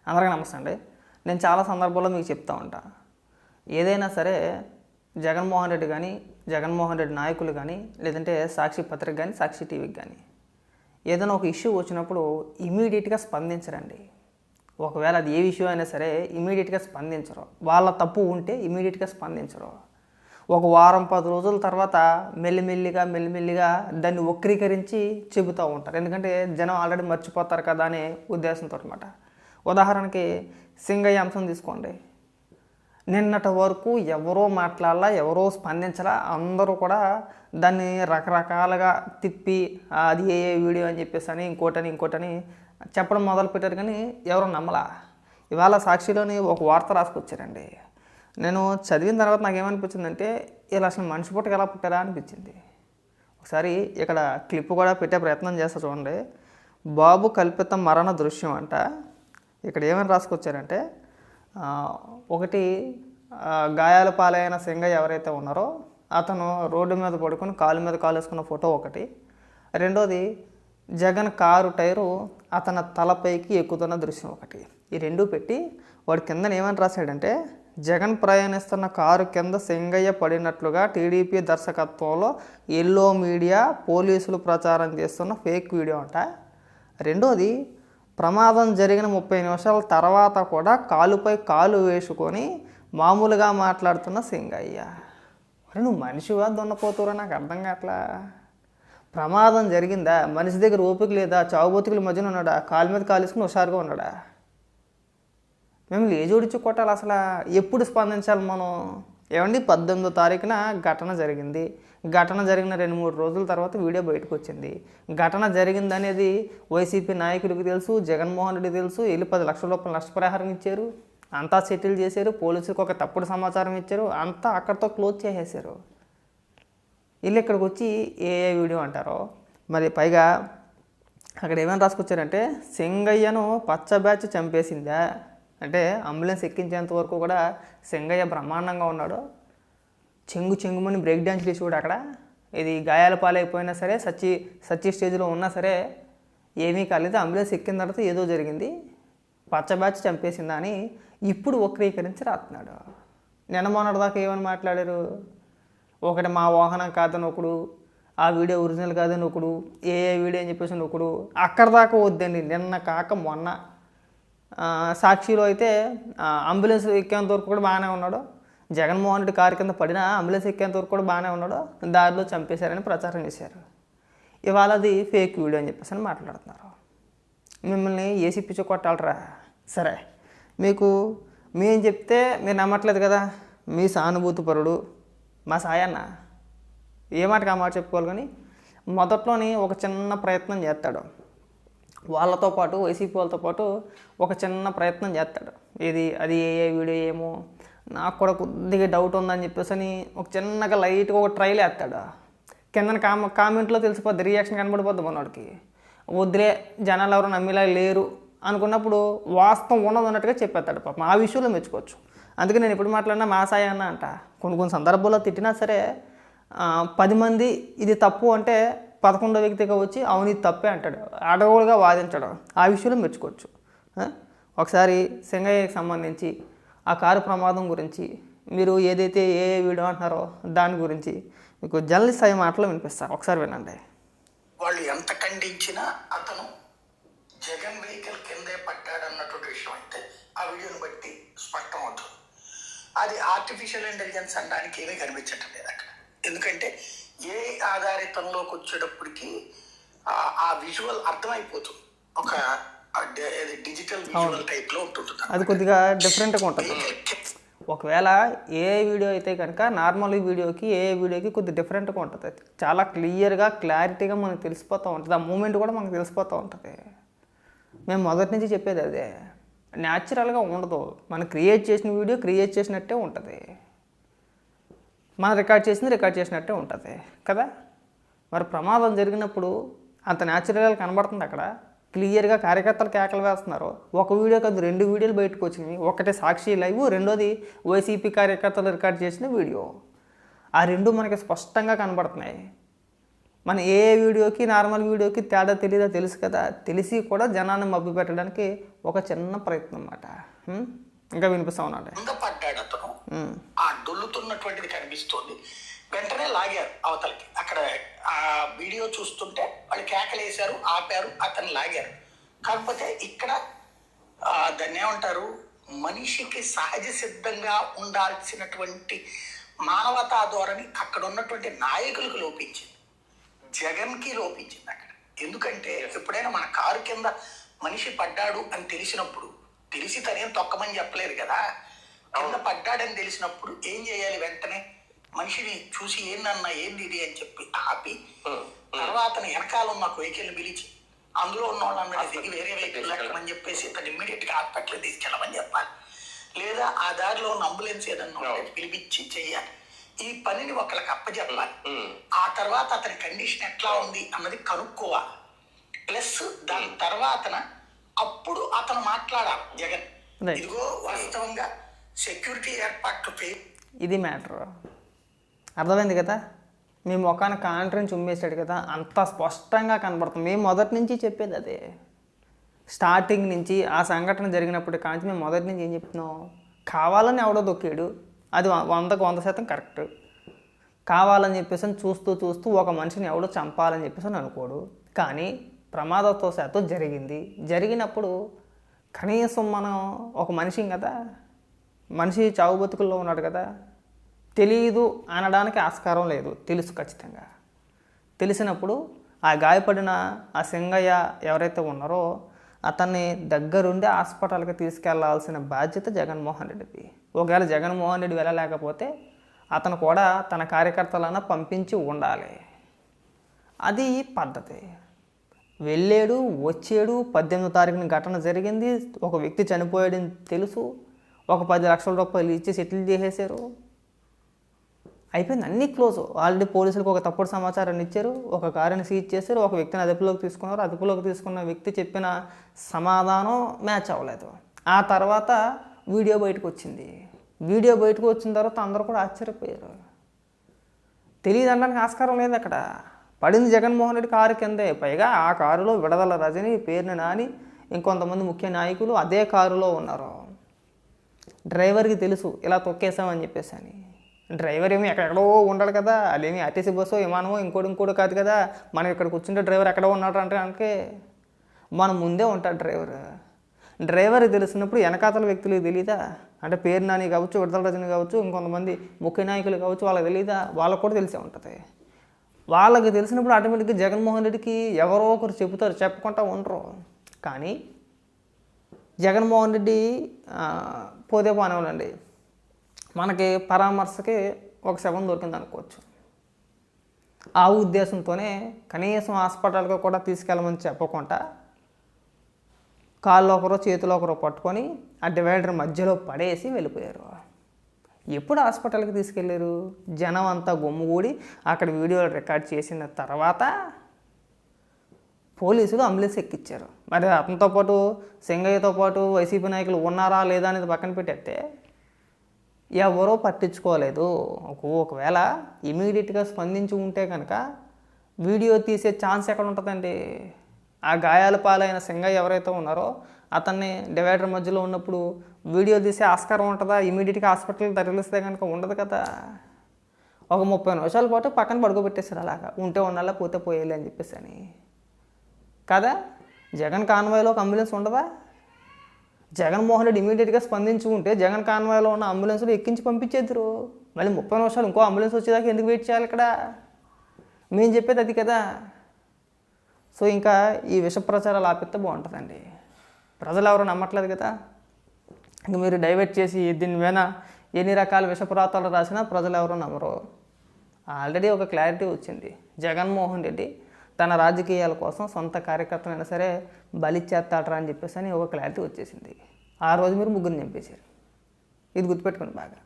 అందరికీ నమస్తే అండి. నేను చాలా సందర్భాల్లో మీకు చెప్తా ఉంటా, ఏదైనా సరే జగన్మోహన్ రెడ్డి కానీ, జగన్మోహన్ రెడ్డి నాయకులు కానీ, లేదంటే సాక్షి పత్రిక కానీ, సాక్షి టీవీకి కానీ ఏదైనా ఒక ఇష్యూ వచ్చినప్పుడు ఇమీడియట్గా స్పందించరండి. ఒకవేళ అది ఏ ఇష్యూ అయినా సరే ఇమీడియట్గా స్పందించరు. వాళ్ళ తప్పు ఉంటే ఇమీడియట్గా స్పందించరు. ఒక వారం 10 రోజుల తర్వాత మెల్లిమెల్లిగా దాన్ని వక్రీకరించి చెబుతూ ఉంటారు. ఎందుకంటే జనం ఆల్రెడీ మర్చిపోతారు కదా అనే ఉద్దేశంతో అనమాట. ఉదాహరణకి సింగయ్య అంశం తీసుకోండి. నిన్నటి వరకు ఎవరో మాట్లాడాలా, ఎవరో స్పందించాలా, అందరూ కూడా దాన్ని రకరకాలుగా తిప్పి అది ఏ వీడియో అని చెప్పేసి అని ఇంకోటని చెప్పడం మొదలుపెట్టారు. కానీ ఎవరు నమ్మలా. ఇవాళ సాక్షిలోని ఒక వార్త రాసుకొచ్చారండి. నేను చదివిన తర్వాత నాకేమనిపించిందంటే, ఇలా అసలు మనిషి పుట్టక ఎలా పుట్టారా అనిపించింది. ఒకసారి ఇక్కడ క్లిప్ కూడా పెట్టే ప్రయత్నం చేస్తా చూడండి. బాబు కల్పిత మరణ దృశ్యం అంట. ఇక్కడ ఏమని రాసుకొచ్చారంటే, ఒకటి గాయాల పాలైన సింగయ్య ఎవరైతే ఉన్నారో అతను రోడ్డు మీద పడుకొని కాలు మీద కాలు వేసుకున్న ఫోటో ఒకటి, రెండోది జగన్ కారు టైరు అతని తలపైకి ఎక్కుతున్న దృశ్యం ఒకటి. ఈ రెండు పెట్టి వాడి కింద ఏమని రాశాడంటే, జగన్ ప్రయాణిస్తున్న కారు కింద సింగయ్య పడినట్లుగా టీడీపీ దర్శకత్వంలో ఎల్లో మీడియా పోలీసులు ప్రచారం చేస్తున్న ఫేక్ వీడియో అంట. రెండోది ప్రమాదం జరిగిన 30 నిమిషాల తర్వాత కూడా కాలుపై కాలు వేసుకొని మామూలుగా మాట్లాడుతున్న సింగయ్య. మరి నువ్వు మనిషివా దున్నపోతురా? నాకు అర్థం కావట్లా. ప్రమాదం జరిగిందా? మనిషి దగ్గర ఓపిక లేదా? చావుబోతుకుల మధ్యన ఉన్నాడా? కాలు మీద కాలేసుకుని హుషారుగా ఉన్నాడా? మేము లేజోడిచ్చి కొట్టాలి. అసలు ఎప్పుడు స్పందించాలి మనం? ఏమండి, 18వ తారీఖున ఘటన జరిగింది. ఘటన జరిగిన 2-3 రోజుల తర్వాత వీడియో బయటకు వచ్చింది. ఘటన జరిగిందనేది వైసీపీ నాయకుడికి తెలుసు, జగన్మోహన్ రెడ్డికి తెలుసు. వెళ్ళి 10 లక్షల రూపాయలు నష్టపరిహారం ఇచ్చారు, అంతా సెటిల్ చేశారు, పోలీసులకు ఒక తప్పుడు సమాచారం ఇచ్చారు, అంతా అక్కడితో క్లోజ్ చేసేసారు. వీళ్ళు ఇక్కడికి వచ్చి ఏ వీడియో అంటారో. మరి పైగా అక్కడ ఏమైనా రాసుకొచ్చారంటే, సింగయ్యను పచ్చ బ్యాచ్ చంపేసిందా అంటే, అంబులెన్స్ ఎక్కించేంత వరకు కూడా సింగయ్య బ్రహ్మాండంగా ఉన్నాడు. చెంగుమని బ్రేక్ డ్యాన్స్లు వేసి కూడా అక్కడ ఇది గాయాల పాలైపోయినా సరే, సచ్చి స్టేజ్లో ఉన్నా సరే ఏమీ కాలేదు. అంబులెన్స్ ఎక్కిన తర్వాత ఏదో జరిగింది, పచ్చ బ్యాచ్ చంపేసిందా అని ఇప్పుడు వక్రీకరించి రాస్తున్నాడు. నిన్న మొన్నటి దాకా ఏమని మాట్లాడారు? ఒకటి మా వాహనం కాదని ఒకడు, ఆ వీడియో ఒరిజినల్ కాదని ఒకడు, ఏ వీడియో అని చెప్పేసి ఒకడు. అక్కడ దాకా వద్దండి. నిన్న కాక మొన్న సాక్షిలో అయితే అంబులెన్స్ ఎక్కేంత వరకు కూడా బాగానే ఉన్నాడు. జగన్మోహన్ రెడ్డి కారు కింద పడినా అంబులెన్స్ ఎక్కేంత వరకు కూడా బాగానే ఉన్నాడు, దారిలో చంపేశారని ప్రచారం చేశారు. ఇవాళ అది ఫేక్ వీడియో అని చెప్పేసి అని మాట్లాడుతున్నారు. మిమ్మల్ని ఏసీ పిచ్చి కొట్టాలరా? సరే, మేము చెప్తే మీరు నమ్మట్లేదు కదా. మీ సానుభూతి పరుడు మా సాయన్న ఏ మాటకి ఆ మాట చెప్పుకోవాలి. కానీ మొదట్లోని ఒక చిన్న ప్రయత్నం చేస్తాడు, వాళ్ళతో పాటు వైసీపీ వాళ్ళతో పాటు ఒక చిన్న ప్రయత్నం చేస్తాడు. అది ఏ వీడియో ఏమో నాకు కూడా కొద్దిగా డౌట్ ఉందని చెప్పేసి అని ఒక చిన్నగా లైట్గా ఒక ట్రైల్ వేస్తాడు. కింద కామెంట్లో తెలిసిపోద్ది, రియాక్షన్ కనబడిపోద్ది మనోడికి. వద్దులే, జనాలు ఎవరు నమ్మేలా లేరు అనుకున్నప్పుడు వాస్తవం ఉన్నట్టుగా చెప్పేస్తాడు. పాపం ఆ విషయంలో మెచ్చుకోవచ్చు. అందుకే నేను ఎప్పుడు మాట్లాడినా మా సాయి అన్న అంట. కొన్ని సందర్భాల్లో తిట్టినా సరే 10 మంది ఇది తప్పు అంటే 11వ వ్యక్తిగా వచ్చి అవును ఇది తప్పే అంటాడు, అడవులుగా వాదించడం. ఆ విషయంలో మెచ్చుకోవచ్చు. ఒకసారి సింగయ్యకి సంబంధించి ఆ కారు ప్రమాదం గురించి మీరు ఏదైతే ఏ వీడియో అంటున్నారో దాని గురించి మీకు జర్నలిస్ట్ అయ్యే మాటలో వినిపిస్తారు. ఒకసారి వినండి. వాళ్ళు ఎంత ఖండించినా అతను జగన్ వెహికల్ కిందే పట్టాడన్నటువంటి విషయం అయితే ఆ వీడియోని బట్టి స్పష్టం అవుతుంది. అది ఆర్టిఫిషియల్ ఇంటెలిజెన్స్ అనడానికి ఏమీ కనిపించటం లేదు అక్కడ. ఎందుకంటే ఏ ఆధారితంలోకి వచ్చేటప్పటికి ఆ విజువల్ అర్థమైపోతుంది. ఒక డిజిటల్ విజువల్ టైప్లో ఉంటుంది. అది కొద్దిగా డిఫరెంట్గా ఉంటుంది. ఒకవేళ ఏ వీడియో అయితే కనుక నార్మల్ వీడియోకి కొద్దిగా డిఫరెంట్గా ఉంటుంది. చాలా క్లియర్గా క్లారిటీగా మనకు తెలిసిపోతూ ఉంటుంది. ఆ మూమెంట్ కూడా మనకు తెలిసిపోతూ ఉంటుంది. మేము మొదటి నుంచి చెప్పేది అదే, న్యాచురల్గా ఉండదు. మనం క్రియేట్ చేసిన వీడియో క్రియేట్ చేసినట్టే ఉంటుంది, మనం రికార్డ్ చేసినట్టే ఉంటుంది కదా. మరి ప్రమాదం జరిగినప్పుడు అంత న్యాచురల్గా కనబడుతుంది. అక్కడ క్లియర్గా కార్యకర్తలు కేకలు వేస్తున్నారు. ఒక వీడియో కాదు, 2 వీడియోలు బయటకు వచ్చినాయి. ఒకటి సాక్షి లైవ్, రెండోది వైసీపీ కార్యకర్తలు రికార్డ్ చేసిన వీడియో. ఆ 2 మనకి స్పష్టంగా కనబడుతున్నాయి. మన ఏ వీడియోకి నార్మల్ వీడియోకి తేడా తెలియదా తెలుసు కదా, తెలిసి కూడా జనాన్ని మభ్య పెట్టడానికి ఒక చిన్న ప్రయత్నం అన్నమాట. ఇంకా వినిపిస్తా ఉన్నాడు. కింద పడ్డాడు అతను, ఆ డొల్లుతున్నటువంటిది కనిపిస్తోంది. వెంటనే లాగారు అవతలకి. అక్కడ ఆ వీడియో చూస్తుంటే వాళ్ళు కేకలేశారు, ఆపారు, అతను లాగారు. కాకపోతే ఇక్కడ దాన్ని ఏమంటారు, మనిషికి సహజ సిద్ధంగా ఉండాల్సినటువంటి మానవతా ధోరణి అక్కడ ఉన్నటువంటి నాయకులకు లోపించింది, జగన్కి లోపించింది అక్కడ. ఎందుకంటే ఎప్పుడైనా మన కారు కింద మనిషి పడ్డాడు అని తెలిసినప్పుడు, తెలిసి తనేం తొక్కమని చెప్పలేదు కదా, కింద పడ్డాడని తెలిసినప్పుడు ఏం చేయాలి, వెంటనే మనిషిని చూసి ఏందన్నా ఏంది ఇది అని చెప్పి ఆపి తర్వాత వెనకాల ఉన్న వెహికల్ పిలిచి అందులో ఉన్న వాళ్ళందరినీ దిగి వేరే వెహికల్ ఎక్కమని చెప్పేసి ఇతను ఇమ్మీడియట్ గా హాస్పిటల్ తీసుకెళ్ళమని చెప్పాలి. లేదా ఆ దారిలో ఉన్న అంబులెన్స్ ఏదన్నా పిలిపించి చెయ్యాలి. ఈ పనిని ఒకళ్ళకి అప్పచెప్పాలి. ఆ తర్వాత అతని కండిషన్ ఎట్లా ఉంది అన్నది కనుక్కోవాలి. ప్లస్ దాని తర్వాత అప్పుడు అతను మాట్లాడాలి జగన్, ఇదిగో వాస్తవంగా సెక్యూరిటీ ఏర్పాట్లు. ఇది మ్యాటర్. అర్థమైంది కదా, మీ ముఖాన్ని కాంట్రీని చుమ్మేశాడు కదా, అంత స్పష్టంగా కనబడుతుంది. మేము మొదటి నుంచి చెప్పేది అదే. స్టార్టింగ్ నుంచి ఆ సంఘటన జరిగినప్పుడు కానీ మేము మొదటి నుంచి ఏం చెప్తున్నాం, కావాలని ఎవడో దొక్కాడు, అది 100కు 100% కరెక్ట్. కావాలని చెప్పేసి చూస్తూ చూస్తూ ఒక మనిషిని ఎవడో చంపాలని చెప్పేసి అనుకోడు, కానీ ప్రమాదవశాత్తు జరిగింది. జరిగినప్పుడు కనీసం మనం ఒక మనిషి కదా, మనిషి చావు బతుకుల్లో ఉన్నాడు కదా, తెలియదు అనడానికి ఆస్కారం లేదు, తెలుసు ఖచ్చితంగా. తెలిసినప్పుడు ఆ గాయపడిన ఆ సింగయ్య ఎవరైతే ఉన్నారో అతన్ని దగ్గరుండి హాస్పిటల్కి తీసుకెళ్లాల్సిన బాధ్యత జగన్మోహన్ రెడ్డిది. ఒకవేళ జగన్మోహన్ రెడ్డి వెళ్ళలేకపోతే అతను కూడా తన కార్యకర్తలను పంపించి ఉండాలి. అది పద్ధతి. వెళ్ళాడు, వచ్చాడు, 18వ తారీఖున ఘటన జరిగింది, ఒక వ్యక్తి చనిపోయాడని తెలుసు, ఒక 10 లక్షల రూపాయలు ఇచ్చి సెటిల్ చేసేసారు, అయిపోయింది, అన్నీ క్లోజ్. ఆల్రెడీ పోలీసులకు ఒక తప్పుడు సమాచారాన్ని ఇచ్చారు, ఒక కారుని సీజ్ చేశారు, ఒక వ్యక్తిని అదుపులోకి తీసుకున్నారు. అదుపులోకి తీసుకున్న వ్యక్తి చెప్పిన సమాధానం మ్యాచ్ అవ్వలేదు. ఆ తర్వాత వీడియో బయటకు వచ్చింది. వీడియో బయటకు వచ్చిన తర్వాత అందరూ కూడా ఆశ్చర్యపోయారు. తెలియదు అనడానికి ఆస్కారం లేదు. అక్కడ పడింది జగన్మోహన్ రెడ్డి కారు కిందే. పైగా ఆ కారులో విడదల రజని, పేరుని నాని, ఇంకొంతమంది ముఖ్య నాయకులు అదే కారులో ఉన్నారు. డ్రైవర్కి తెలుసు ఇలా తొక్కేసామని చెప్పేసి అని. డ్రైవర్ ఏమి ఎక్కడెక్కడో ఉండాలి కదా, అదేమి ఆర్టీసీ బస్సో విమానమో ఇంకోటి కాదు కదా. మనం ఇక్కడ కూర్చుంటే డ్రైవర్ ఎక్కడో ఉన్నాడు అంటే మన ముందే ఉంటాడు డ్రైవర్. డ్రైవర్కి తెలిసినప్పుడు వెనకాతల వ్యక్తులకు తెలీదా? అంటే పేరు నాని కావచ్చు, విడతల రజని కావచ్చు, ఇంకొంతమంది ముఖ్య నాయకులు కావచ్చు, వాళ్ళకి తెలీదా? వాళ్ళకు కూడా తెలిసే ఉంటుంది. వాళ్ళకి తెలిసినప్పుడు ఆటోమేటిక్గా జగన్మోహన్ రెడ్డికి ఎవరో ఒకరు చెబుతారు, చెప్పకుండా ఉండరు. కానీ జగన్మోహన్ రెడ్డి పోతే పోనివ్వండి, మనకి పరామర్శకి ఒక శవం దొరికింది అనుకోవచ్చు. ఆ ఉద్దేశంతోనే కనీసం హాస్పిటల్కి కూడా తీసుకెళ్ళమని చెప్పకుండా కాళ్ళు ఒకరో చేతిలో ఒకరో పట్టుకొని ఆ డివైడర్ మధ్యలో పడేసి వెళ్ళిపోయారు. ఎప్పుడు హాస్పిటల్కి తీసుకెళ్ళారు? జనం అంతా గుమ్ముగూడి అక్కడ వీడియోలు రికార్డ్ చేసిన తర్వాత పోలీసులు అంబులెన్స్ ఎక్కించారు. మరి అతనితో పాటు సింగయ్యతో పాటు వైసీపీ నాయకులు ఉన్నారా లేదా అనేది పక్కన పెట్టేస్తే ఎవరో పట్టించుకోలేదు. ఒకవేళ ఇమీడియట్గా స్పందించి ఉంటే కనుక వీడియో తీసే ఛాన్స్ ఎక్కడ ఉంటుందండి? ఆ గాయాల పాలైన సింగయ్య ఎవరైతే ఉన్నారో అతన్ని డివైడర్ మధ్యలో ఉన్నప్పుడు వీడియో తీసే ఆస్కారం ఉంటుందా? ఇమీడియట్గా హాస్పిటల్కి తరలిస్తే కనుక ఉండదు కదా. ఒక 30 నిమిషాల పాటు పక్కన పడుకోబెట్టేశారు. అలాగా ఉంటే ఉండాలా, పోతే పోయేయాలి అని చెప్పేసి అని కదా. జగన్ కాన్వాయ్లో ఒక అంబులెన్స్ ఉండదా? జగన్మోహన్ రెడ్డి ఇమీడియట్గా స్పందించి ఉంటే జగన్ కాన్వాయ్లో ఉన్న అంబులెన్స్లో ఎక్కించి పంపించేద్దరు. మళ్ళీ 30 నిమిషాలు ఇంకో అంబులెన్స్ వచ్చేదాకా ఎందుకు వెయిట్ చేయాలి ఇక్కడ? మేము చెప్పేది అది కదా. సో ఇంకా ఈ విష ప్రచారాలు ఆపిస్తే బాగుంటుందండి. ప్రజలు ఎవరు నమ్మట్లేదు కదా. ఇంక మీరు డైవర్ట్ చేసి దీని మీద ఎన్ని రకాల విషపురాతాలు రాసినా ప్రజలు ఎవరు నమ్మరు. ఆల్రెడీ ఒక క్లారిటీ వచ్చింది. జగన్మోహన్ రెడ్డి తన రాజకీయాల కోసం సొంత కార్యకర్తనైనా సరే బలిచ్చేస్తాడరా అని చెప్పేసి అని ఒక క్లారిటీ వచ్చేసింది. ఆ రోజు మీరు ముగ్గురిని చంపేశారు. ఇది గుర్తుపెట్టుకోండి బాగా.